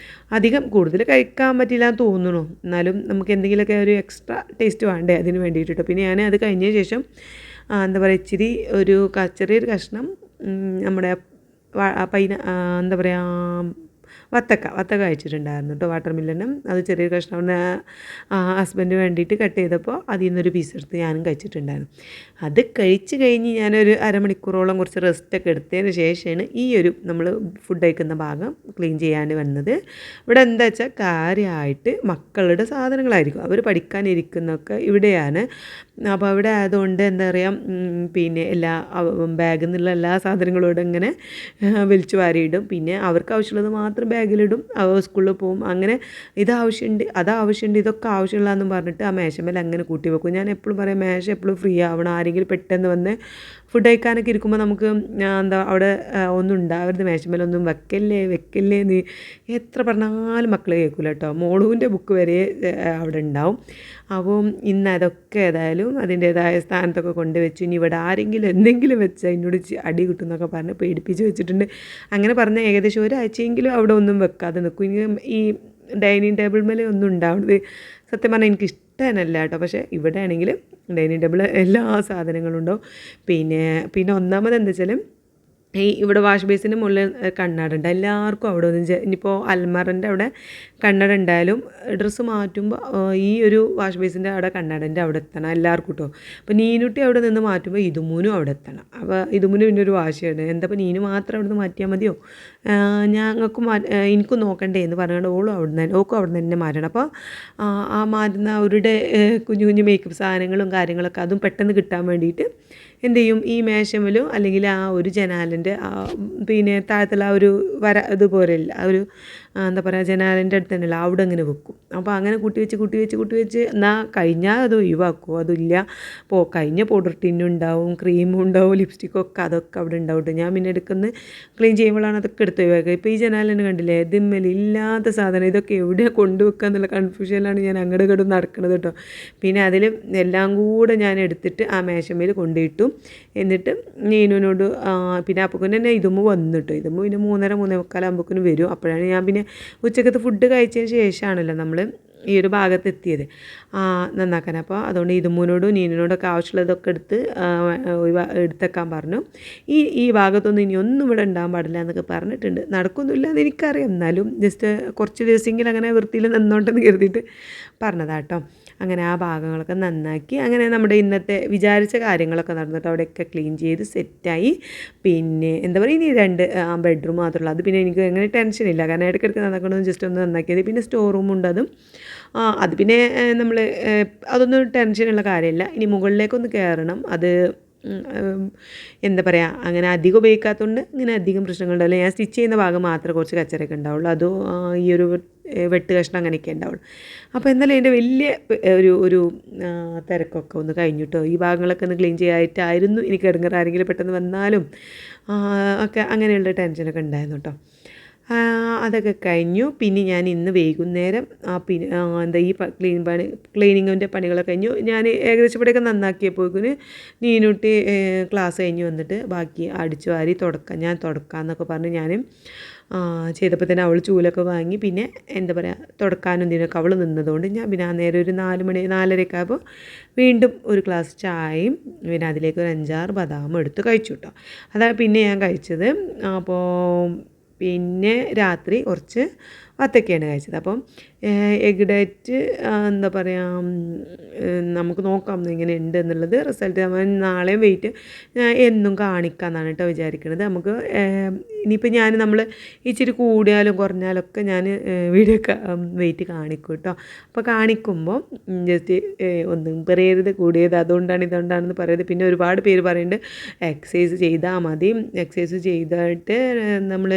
അധികം കൂടുതൽ കഴിക്കാൻ പറ്റില്ല എന്ന് തോന്നുന്നു, എന്നാലും നമുക്ക് എന്തെങ്കിലുമൊക്കെ ഒരു എക്സ്ട്രാ ടേസ്റ്റ് വേണ്ടേ അതിന് വേണ്ടിയിട്ടോ. പിന്നെ ഞാൻ അത് കഴിഞ്ഞ ശേഷം എന്താ പറയുക ഇച്ചിരി ചെറിയൊരു കഷ്ണം നമ്മുടെ എന്താ പറയുക വത്തക്ക കഴിച്ചിട്ടുണ്ടായിരുന്നു കേട്ടോ. വാട്ടർ മില്ലനും അത് ചെറിയൊരു കഷ്ണം ഹസ്ബൻഡിന് വേണ്ടിയിട്ട് കട്ട് ചെയ്തപ്പോൾ അതിൽ നിന്നൊരു പീസ് എടുത്ത് ഞാനും കഴിച്ചിട്ടുണ്ടായിരുന്നു. അത് കഴിച്ച് കഴിഞ്ഞ് ഞാനൊരു അരമണിക്കൂറോളം കുറച്ച് റെസ്റ്റൊക്കെ എടുത്തതിന് ശേഷമാണ് ഈ ഒരു നമ്മൾ ഫുഡ് കഴിക്കുന്ന ഭാഗം ക്ലീൻ ചെയ്യാൻ വന്നത്. ഇവിടെ എന്താ വെച്ചാൽ കാര്യമായിട്ട് മക്കളുടെ സാധനങ്ങളായിരിക്കും, അവർ പഠിക്കാനിരിക്കുന്നതൊക്കെ ഇവിടെയാണ്. അപ്പോൾ അവിടെ ആയതുകൊണ്ട് എന്താ പറയുക, പിന്നെ എല്ലാ ബാഗിൽ നിന്നുള്ള എല്ലാ സാധനങ്ങളും ഇവിടെ ഇങ്ങനെ വലിച്ചു വാരിയിടും. പിന്നെ അവർക്ക് ആവശ്യമുള്ളത് മാത്രം ബാഗിലിടും, അവർ സ്കൂളിൽ പോകും. അങ്ങനെ ഇതാവശ്യമുണ്ട് അതാവശ്യമുണ്ട് ഇതൊക്കെ ആവശ്യമുള്ളതെന്നും പറഞ്ഞിട്ട് ആ മേശമേൽ അങ്ങനെ കൂട്ടി വെക്കും. ഞാൻ എപ്പോഴും പറയാം, മേശ എപ്പോഴും ഫ്രീ ആവണം. ആരെങ്കിലും പെട്ടെന്ന് വന്ന് ഫുഡ് കഴിക്കാനൊക്കെ ഇരിക്കുമ്പോൾ നമുക്ക് എന്താ അവിടെ ഒന്നും ഉണ്ടാവരുത്, മേശമേലൊന്നും വെക്കല്ലേ നീ എത്ര പറഞ്ഞാലും മക്കൾ കേൾക്കില്ല കേട്ടോ. മോളുവിൻ്റെ ബുക്ക് വരെ അവിടെ ഉണ്ടാവും. അപ്പം ഇന്ന് അതൊക്കെ ഏതായാലും അതിൻ്റേതായ സ്ഥാനത്തൊക്കെ കൊണ്ടുവച്ചു. ഇനി ഇവിടെ ആരെങ്കിലും എന്തെങ്കിലും വെച്ചാൽ എന്നോട് അടി കിട്ടുമെന്നൊക്കെ പറഞ്ഞ് പേടിപ്പിച്ച് വെച്ചിട്ടുണ്ട്. അങ്ങനെ പറഞ്ഞാൽ ഏകദേശം ഒരാഴ്ചയെങ്കിലും അവിടെ ഒന്നും വെക്കാതെ നിൽക്കും. ഇനി ഈ ഡൈനിങ് ടേബിൾ മേലെ ഒന്നും ഉണ്ടാവുന്നത് സത്യം പറഞ്ഞാൽ എനിക്ക് ഇഷ്ടമല്ല കേട്ടോ. പക്ഷേ ഇവിടെ ആണെങ്കിൽ ഡൈനിങ് ടേബിൾ എല്ലാ സാധനങ്ങളും ഉണ്ടാവും. പിന്നെ ഒന്നാമത് എന്താ വെച്ചാൽ ഇവിടെ വാഷ് ബേസിൻ്റെ മുകളിൽ കണ്ണാട ഉണ്ട്. എല്ലാവർക്കും അവിടെ ഒന്ന് ഇനിയിപ്പോൾ അൽമറിൻ്റെ അവിടെ കണ്ണട ഉണ്ടായാലും ഡ്രസ്സ് മാറ്റുമ്പോൾ ഈ ഒരു വാഷ് ബേസിൻ്റെ അവിടെ കണ്ണടൻ്റെ അവിടെ എത്തണം എല്ലാവർക്കും കേട്ടോ. അപ്പോൾ നീനുട്ടി അവിടെ നിന്ന് മാറ്റുമ്പോൾ ഇതുമൂനും അവിടെ എത്തണം. അപ്പോൾ ഇതുമൂനും പിന്നെ ഒരു വാശിയാണ്, എന്താ ഇപ്പോൾ നീന് മാത്രം അവിടെ നിന്ന് മാറ്റിയാൽ മതിയോ, ഞങ്ങൾക്കും എനിക്കും നോക്കണ്ടേ എന്ന് പറഞ്ഞുകൊണ്ട് ഓക്കും അവിടെ നിന്ന് തന്നെ മാറ്റണം. അപ്പോൾ ആ മാറ്റുന്ന അവരുടെ കുഞ്ഞു മേക്കപ്പ് സാധനങ്ങളും കാര്യങ്ങളൊക്കെ അതും പെട്ടെന്ന് കിട്ടാൻ വേണ്ടിയിട്ട് എന്ത് ചെയ്യും, ഈ മേശമേലും അല്ലെങ്കിൽ ആ ഒരു ജനാലിൻ്റെ പിന്നെ താഴത്തുള്ള ആ ഒരു ഇതുപോലെയല്ല ആ ഒരു എന്താ പറയുക ജനാലിൻ്റെ അടുത്ത് തന്നെയല്ല അവിടെ അങ്ങനെ വെക്കും. അപ്പോൾ അങ്ങനെ കൂട്ടി വെച്ച് എന്നാൽ കഴിഞ്ഞാൽ അത് ഒഴിവാക്കും. അതില്ല അപ്പോൾ കഴിഞ്ഞ പൗഡർ ടിന്നും ഉണ്ടാവും, ക്രീമും ഉണ്ടാവും, ലിപ്സ്റ്റിക്കൊക്കെ അതൊക്കെ അവിടെ ഉണ്ടാവും. ഞാൻ പിന്നെ എടുക്കുന്ന ക്ലീൻ ചെയ്യുമ്പോഴാണ് അതൊക്കെ എടുത്ത് ഒഴിവാക്കുക. ഇപ്പോൾ ഈ ജനാലിന് കണ്ടില്ലേ, ഇതിന്മേൽ ഇല്ലാത്ത സാധനം ഇതൊക്കെ എവിടെയാണ് കൊണ്ടുവെക്കുക എന്നുള്ള കൺഫ്യൂഷനിലാണ് ഞാൻ അങ്ങോട്ട് ഇങ്ങോട്ട് നടക്കുന്നത് കേട്ടോ. പിന്നെ അതിൽ എല്ലാം കൂടെ ഞാൻ എടുത്തിട്ട് ആ മേശമേൽ കൊണ്ടുപോയിട്ടു. എന്നിട്ട് നീനുവിനോട് പിന്നെ അപ്പക്കും തന്നെ ഇതുമ്മ വന്നിട്ടോ, ഇതുമ്മ പിന്നെ 3:30-3:45 ആകുമ്പോഴേക്കും വരും. അപ്പോഴാണ് ഞാൻ പിന്നെ ഉച്ചക്കത്തെ ഫുഡ് കഴിച്ചതിന് ശേഷമാണല്ലോ നമ്മൾ ഈ ഒരു ഭാഗത്ത് എത്തിയത് നന്നാക്കാൻ. അപ്പോൾ അതുകൊണ്ട് നീനുവിനോടൊക്കെ ആവശ്യമുള്ളതൊക്കെ എടുത്തേക്കാൻ പറഞ്ഞു. ഈ ഭാഗത്തൊന്നും ഇനി ഒന്നും ഇവിടെ ഉണ്ടാകാൻ പാടില്ല എന്നൊക്കെ പറഞ്ഞിട്ടുണ്ട്. നടക്കൊന്നുമില്ല എന്ന് എനിക്കറിയാം, എന്നാലും ജസ്റ്റ് കുറച്ച് ദിവസമെങ്കിലും അങ്ങനെ വൃത്തിയിൽ നിന്നോട്ടെന്ന് കരുതിയിട്ട് പറഞ്ഞതാട്ടോ. അങ്ങനെ ആ ഭാഗങ്ങളൊക്കെ നന്നാക്കി അങ്ങനെ നമ്മുടെ ഇന്നത്തെ വിചാരിച്ച കാര്യങ്ങളൊക്കെ നടന്നിട്ട് അവിടെയൊക്കെ ക്ലീൻ ചെയ്ത് സെറ്റായി. പിന്നെ എന്താ പറയുക, ഇനി 2 ബെഡ്റൂം മാത്രമല്ല, അത് പിന്നെ എനിക്ക് അങ്ങനെ ടെൻഷനില്ല, കാരണം ഇടയ്ക്കിടയ്ക്ക് നന്നാക്കണമെന്ന് ജസ്റ്റ് ഒന്ന് നന്നാക്കിയത്. പിന്നെ സ്റ്റോർ റൂമുണ്ട്, അത് പിന്നെ നമ്മൾ അതൊന്നും ടെൻഷനുള്ള കാര്യമില്ല. ഇനി മുകളിലേക്കൊന്ന് കയറണം, അത് എന്താ പറയുക, അങ്ങനെ അധികം ഉപയോഗിക്കാത്തതുകൊണ്ട് ഇങ്ങനെ അധികം പ്രശ്നങ്ങളുണ്ടാവില്ല. ഞാൻ സ്റ്റിച്ച് ചെയ്യുന്ന ഭാഗം മാത്രമേ കുറച്ച് കച്ചറയൊക്കെ ഉണ്ടാവുള്ളൂ, അതോ ഈ ഒരു വെട്ട് കഷ്ണം അങ്ങനെയൊക്കെ ഉണ്ടാവുള്ളൂ. അപ്പോൾ എന്നാലും അതിൻ്റെ വലിയ ഒരു തിരക്കൊക്കെ ഒന്ന് കഴിഞ്ഞിട്ടോ. ഈ ഭാഗങ്ങളൊക്കെ ഒന്ന് ക്ലീൻ ചെയ്യാനായിട്ടായിരുന്നു എനിക്ക് ഇടങ്ങേറ്, ആരെങ്കിലും പെട്ടെന്ന് വന്നാലും ഒക്കെ അങ്ങനെയുള്ള ടെൻഷനൊക്കെ ഉണ്ടായിരുന്നു കേട്ടോ. അതൊക്കെ കഴിഞ്ഞു. പിന്നെ ഞാൻ ഇന്ന് വൈകുന്നേരം പിന്നെ എന്താ ഈ ക്ലീനിങ്ങിൻ്റെ പണികളൊക്കെ കഴിഞ്ഞു. ഞാൻ ഏകദേശം ഇവിടെയൊക്കെ നന്നാക്കിയപ്പോഴേക്കും നീനുട്ടി ക്ലാസ് കഴിഞ്ഞ് വന്നിട്ട് ബാക്കി അടിച്ചു വാരി ഞാൻ തുടക്കാമെന്നൊക്കെ പറഞ്ഞ് ഞാൻ ചെയ്തപ്പോൾ തന്നെ അവൾ ചൂലൊക്കെ വാങ്ങി. പിന്നെ എന്താ പറയുക, തുടക്കാനും ഇതിനൊക്കെ അവൾ നിന്നതുകൊണ്ട് ഞാൻ പിന്നെ ആ നേരം ഒരു 4:30 ആയപ്പോൾ വീണ്ടും ഒരു ഗ്ലാസ് ചായയും പിന്നെ അതിലേക്ക് ഒരു 5-6 ബദാമും എടുത്ത് കഴിച്ചു കേട്ടോ. അതാണ് പിന്നെ ഞാൻ കഴിച്ചത്. അപ്പോൾ പിന്നെ രാത്രി കുറച്ച് വത്തക്കയാണ് കഴിച്ചത്. അപ്പം എഗ് ഡയറ്റ് എന്താ പറയുക, നമുക്ക് നോക്കാം എങ്ങനെ ഉണ്ട് എന്നുള്ളത്. റിസൾട്ട് നമ്മൾ നാളെയും വെയിറ്റ് ഞാൻ എന്നും കാണിക്കാമെന്നാണ് കേട്ടോ വിചാരിക്കുന്നത്. നമുക്ക് ഇനിയിപ്പോൾ നമ്മൾ ഇച്ചിരി കൂടിയാലും കുറഞ്ഞാലൊക്കെ ഞാൻ വീഡിയോ വെയിറ്റ് കാണിക്കും കേട്ടോ. അപ്പോൾ കാണിക്കുമ്പോൾ ജസ്റ്റ് ഒന്നും പറയരുത് കൂടിയത് ഇതുകൊണ്ടാണെന്ന് പറയരുത്. പിന്നെ ഒരുപാട് പേര് പറയുന്നുണ്ട് എക്സസൈസ് ചെയ്താൽ മതി, എക്സസൈസ് ചെയ്തിട്ട് നമ്മൾ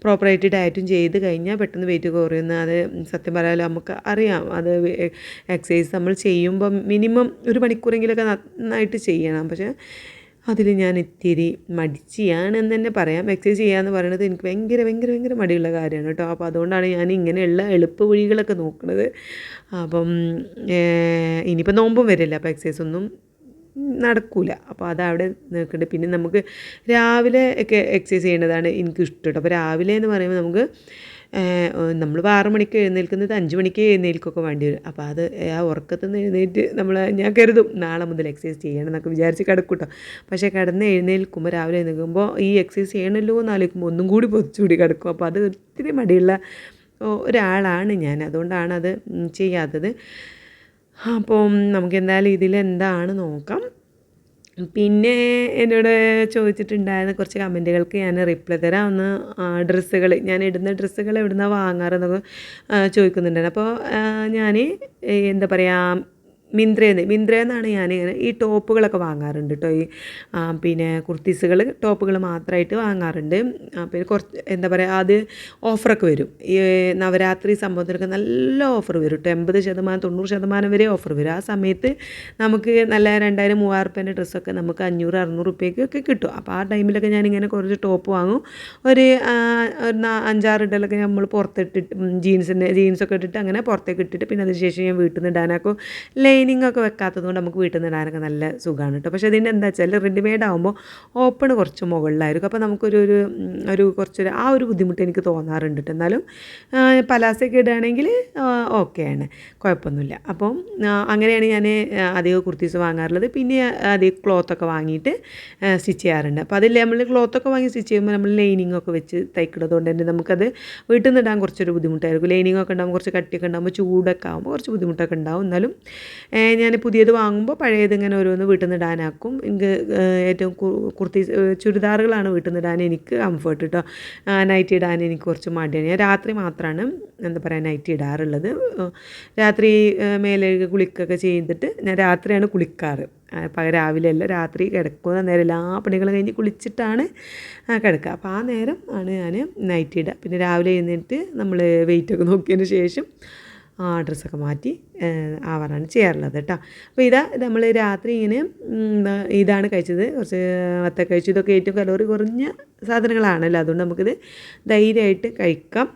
പ്രോപ്പറായിട്ട് ഡയറ്റും ചെയ്ത് കഴിഞ്ഞാൽ പെട്ടെന്ന് വെയിറ്റ് കുറയുന്ന. അത് സത്യം പറയാലോ നമുക്ക് അറിയാം, അത് എക്സസൈസ് നമ്മൾ ചെയ്യുമ്പം മിനിമം 1 മണിക്കൂറെങ്കിലൊക്കെ നന്നായിട്ട് ചെയ്യണം. പക്ഷേ അതിൽ ഞാൻ ഇത്തിരി മടിച്ചിയാണെന്ന് തന്നെ പറയാം. എക്സസൈസ് ചെയ്യാമെന്ന് പറയുന്നത് എനിക്ക് ഭയങ്കര മടിയുള്ള കാര്യമാണ് കേട്ടോ. അപ്പോൾ അതുകൊണ്ടാണ് ഞാൻ ഇങ്ങനെയുള്ള എളുപ്പ വഴികളൊക്കെ നോക്കുന്നത്. അപ്പം ഇനിയിപ്പോൾ നോമ്പും വരില്ല, അപ്പോൾ എക്സസൈസ് ഒന്നും നടക്കില്ല. അപ്പോൾ അതവിടെ നിൽക്കുന്നുണ്ട്. പിന്നെ നമുക്ക് രാവിലെ ഒക്കെ എക്സസൈസ് ചെയ്യേണ്ടതാണ് എനിക്കിഷ്ടം കേട്ടോ. അപ്പോൾ രാവിലെ എന്ന് പറയുമ്പോൾ നമുക്ക് നമ്മളിപ്പോൾ 6 മണിക്ക് എഴുന്നേൽക്കുന്നത് 5 മണിക്ക് എഴുന്നേൽക്കൊക്കെ വേണ്ടി വരും. അപ്പോൾ അത് ആ ഉറക്കത്തിൽ നിന്ന് എഴുന്നേറ്റ് ഞാൻ കരുതും നാളെ മുതൽ എക്സസൈസ് ചെയ്യണം എന്നൊക്കെ വിചാരിച്ച് കിടക്കും കേട്ടോ. പക്ഷേ കിടന്ന് എഴുന്നേൽക്കുമ്പോൾ രാവിലെ എഴുന്നേൽക്കുമ്പോൾ ഈ എക്സസൈസ് ചെയ്യണമല്ലോ എന്ന് ആലോചിക്കുമ്പോൾ ഒന്നും കൂടി പൊതിച്ചുകൂടി കിടക്കും. അപ്പോൾ അത് ഒത്തിരി മടിയുള്ള ഒരാളാണ് ഞാൻ. അതുകൊണ്ടാണ് അത് ചെയ്യാത്തത്. അപ്പം നമുക്ക് എന്തായാലും ഇതിലെന്താണ് നോക്കാം. പിന്നെ എന്നോട് ചോദിച്ചിട്ടുണ്ടായിരുന്ന കുറച്ച് കമൻറ്റുകൾക്ക് ഞാൻ റിപ്ലൈ തരാം. ഒന്ന് ഡ്രസ്സുകൾ, ഞാൻ ഇടുന്ന ഡ്രസ്സുകൾ എവിടുന്നാണ് വാങ്ങാറെന്നൊക്കെ ചോദിക്കുന്നുണ്ടായിരുന്നു. അപ്പോൾ ഞാൻ എന്താ പറയുക, മിന്ത്രേന്നാണ് ഞാനിങ്ങനെ ഈ ടോപ്പുകളൊക്കെ വാങ്ങാറുണ്ട് കേട്ടോ. ഈ പിന്നെ കുർത്തീസുകൾ, ടോപ്പുകൾ മാത്രമായിട്ട് വാങ്ങാറുണ്ട്. പിന്നെ കുറച്ച് എന്താ പറയുക, അത് ഓഫറൊക്കെ വരും. ഈ നവരാത്രി സംഭവത്തിനൊക്കെ നല്ല ഓഫർ വരും കേട്ടോ. 80%, 90% വരെ ഓഫർ വരും. ആ സമയത്ത് നമുക്ക് നല്ല 2000-3000 റുപ്യേൻ്റെ ഡ്രസ്സൊക്കെ നമുക്ക് 500-600 റുപ്യക്കൊക്കെ കിട്ടും. അപ്പോൾ ആ ടൈമിലൊക്കെ ഞാനിങ്ങനെ കുറച്ച് ടോപ്പ് വാങ്ങും. ഒരു 5-6 ഇടലൊക്കെ നമ്മൾ പുറത്തിട്ടിട്ട് ജീൻസൊക്കെ ഇട്ടിട്ട് അങ്ങനെ പുറത്തേക്ക് ഇട്ടിട്ട് പിന്നെ അതിന് ശേഷം ഞാൻ വീട്ടിൽ നിന്ന് ഇടാനൊക്കെ ലൈനിങ് ഒക്കെ വെക്കാത്തത് കൊണ്ട് നമുക്ക് വീട്ടിൽ നിന്ന് ഇടാനൊക്കെ നല്ല സുഖമാണ് കേട്ടോ. പക്ഷേ ഇതിൻ്റെ എന്താ വെച്ചാൽ റെഡിമെയ്ഡ് ആകുമ്പോൾ ഓപ്പൺ കുറച്ച് മുകളിലായിരിക്കും. അപ്പോൾ നമുക്കൊരു കുറച്ചൊരു ആ ഒരു ബുദ്ധിമുട്ട് എനിക്ക് തോന്നാറുണ്ട് കേട്ടോ. എന്നാലും പലാസൊക്കെ ഇടുകയാണെങ്കിൽ ഓക്കെയാണ്, കുഴപ്പമൊന്നുമില്ല. അപ്പം അങ്ങനെയാണ് ഞാൻ അധികം കുർത്തീസ് വാങ്ങാറുള്ളത്. പിന്നെ അധികം ക്ലോത്തൊക്കെ വാങ്ങിയിട്ട് സ്റ്റിച്ച് ചെയ്യാറുണ്ട്. അപ്പോൾ അതിൽ നമ്മൾ ക്ലോത്തൊക്കെ വാങ്ങി സ്റ്റിച്ച് ചെയ്യുമ്പോൾ നമ്മൾ ലൈനിങ് ഒക്കെ വെച്ച് തയ്ക്കുന്നത് കൊണ്ട് തന്നെ നമുക്കത് വീട്ടിൽ നിന്ന് ഇടാൻ കുറച്ചൊരു ബുദ്ധിമുട്ടായിരിക്കും. ലൈനിങ് ഒക്കെ ഉണ്ടാകുമ്പോൾ കുറച്ച് കട്ടിയൊക്കെ ഉണ്ടാകുമ്പോൾ ചൂടൊക്കെ ആകുമ്പോൾ കുറച്ച് ബുദ്ധിമുട്ടൊക്കെ ഉണ്ടാവും. എന്നാലും ഞാൻ പുതിയത് വാങ്ങുമ്പോൾ പഴയത് ഇങ്ങനെ ഓരോന്ന് വീട്ടിൽ നിന്ന് ഇടാനാക്കും. എനിക്ക് ഏറ്റവും ചുരിദാറുകളാണ് വീട്ടിൽ നിന്ന് ഇടാൻ എനിക്ക് കംഫർട്ട് കേട്ടോ. നൈറ്റി ഇടാൻ എനിക്ക് കുറച്ച് മടിയാണ്. ഞാൻ രാത്രി മാത്രമാണ് എന്താ പറയുക നൈറ്റി ഇടാറുള്ളത്. രാത്രി മേലെ കുളിക്കൊക്കെ ചെയ്തിട്ട് ഞാൻ രാത്രിയാണ് കുളിക്കാറ്. രാവിലെ അല്ല, രാത്രി കിടക്കുന്ന നേരം എല്ലാ പണികളും കഴിഞ്ഞ് കുളിച്ചിട്ടാണ് കിടക്കുക. അപ്പോൾ ആ നേരം ആണ് ഞാൻ നൈറ്റി ഇടുക. പിന്നെ രാവിലെ എഴുന്നേറ്റ് നമ്മൾ വെയിറ്റൊക്കെ നോക്കിയതിന് ശേഷം ഡ്രസ്സൊക്കെ മാറ്റി ആവാറാണ് ചെയ്യാറുള്ളത് കേട്ടോ. അപ്പോൾ നമ്മൾ രാത്രി ഇങ്ങനെ ഇതാണ് കഴിച്ചത്, കുറച്ച് വത്ത കഴിച്ചു. ഇതൊക്കെ ഏറ്റവും കലോറി കുറഞ്ഞ സാധനങ്ങളാണല്ലോ, അതുകൊണ്ട് നമുക്കിത് ധൈര്യമായിട്ട് കഴിക്കാം.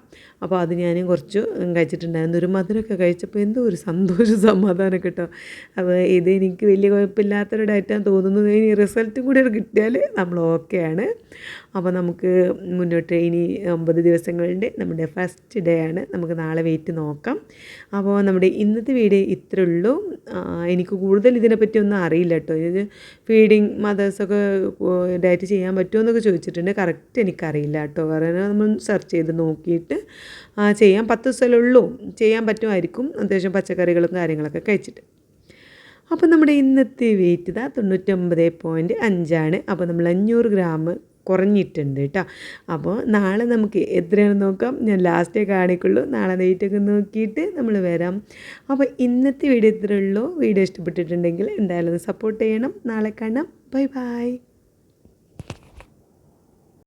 അപ്പോൾ അത് ഞാൻ കുറച്ച് കഴിച്ചിട്ടുണ്ടായിരുന്നു. ഒരു മധുരമൊക്കെ കഴിച്ചപ്പോൾ എന്തോ ഒരു സമാധാനം കേട്ടോ. അപ്പോൾ ഇത് എനിക്ക് വലിയ കുഴപ്പമില്ലാത്തൊരു ഡയറ്റാന്ന് തോന്നുന്നത്. ഇനി റിസൾട്ടും കൂടി കിട്ടിയാൽ നമ്മൾ ഓക്കെയാണ്. അപ്പോൾ നമുക്ക് മുന്നോട്ട് ഇനി 9 ദിവസങ്ങളുടെ നമ്മുടെ ഫസ്റ്റ് ഡേ ആണ്. നമുക്ക് നാളെ വെയിറ്റ് നോക്കാം. അപ്പോൾ നമ്മുടെ ഇന്നത്തെ വീഡിയോ ഇത്രേ ഉള്ളൂ. എനിക്ക് കൂടുതൽ ഇതിനെപ്പറ്റി ഒന്നും അറിയില്ല കേട്ടോ. ഇത് ഫീഡിങ് മദേഴ്സൊക്കെ ഡയറ്റ് ചെയ്യാൻ പറ്റുമോ എന്നൊക്കെ ചോദിച്ചിട്ടുണ്ട്. കറക്റ്റ് എനിക്കറിയില്ല കേട്ടോ. വേറെ നമ്മൾ സെർച്ച് ചെയ്ത് നോക്കിയിട്ട് ചെയ്യാം. 10 ദിവസമല്ലേ ഉള്ളൂ, ചെയ്യാൻ പറ്റുമായിരിക്കും. അത്യാവശ്യം പച്ചക്കറികളും കാര്യങ്ങളൊക്കെ കഴിച്ചിട്ട്. അപ്പോൾ നമ്മുടെ ഇന്നത്തെ വെയിറ്റ് 99.5 അപ്പോൾ നമ്മൾ 500 ഗ്രാം കുറഞ്ഞിട്ടുണ്ട് കേട്ടോ. അപ്പോൾ നാളെ നമുക്ക് എത്രയാണെന്ന് നോക്കാം. ഞാൻ ലാസ്റ്റേ കാണിക്കുള്ളൂ. നാളെ വെയിറ്റൊക്കെ നോക്കിയിട്ട് നമ്മൾ വരാം. അപ്പോൾ ഇന്നത്തെ വീഡിയോ ഇത്രയേ ഉള്ളൂ. വീഡിയോ ഇഷ്ടപ്പെട്ടിട്ടുണ്ടെങ്കിൽ എന്തായാലും സപ്പോർട്ട് ചെയ്യണം. നാളെ കാണാം. Bye bye.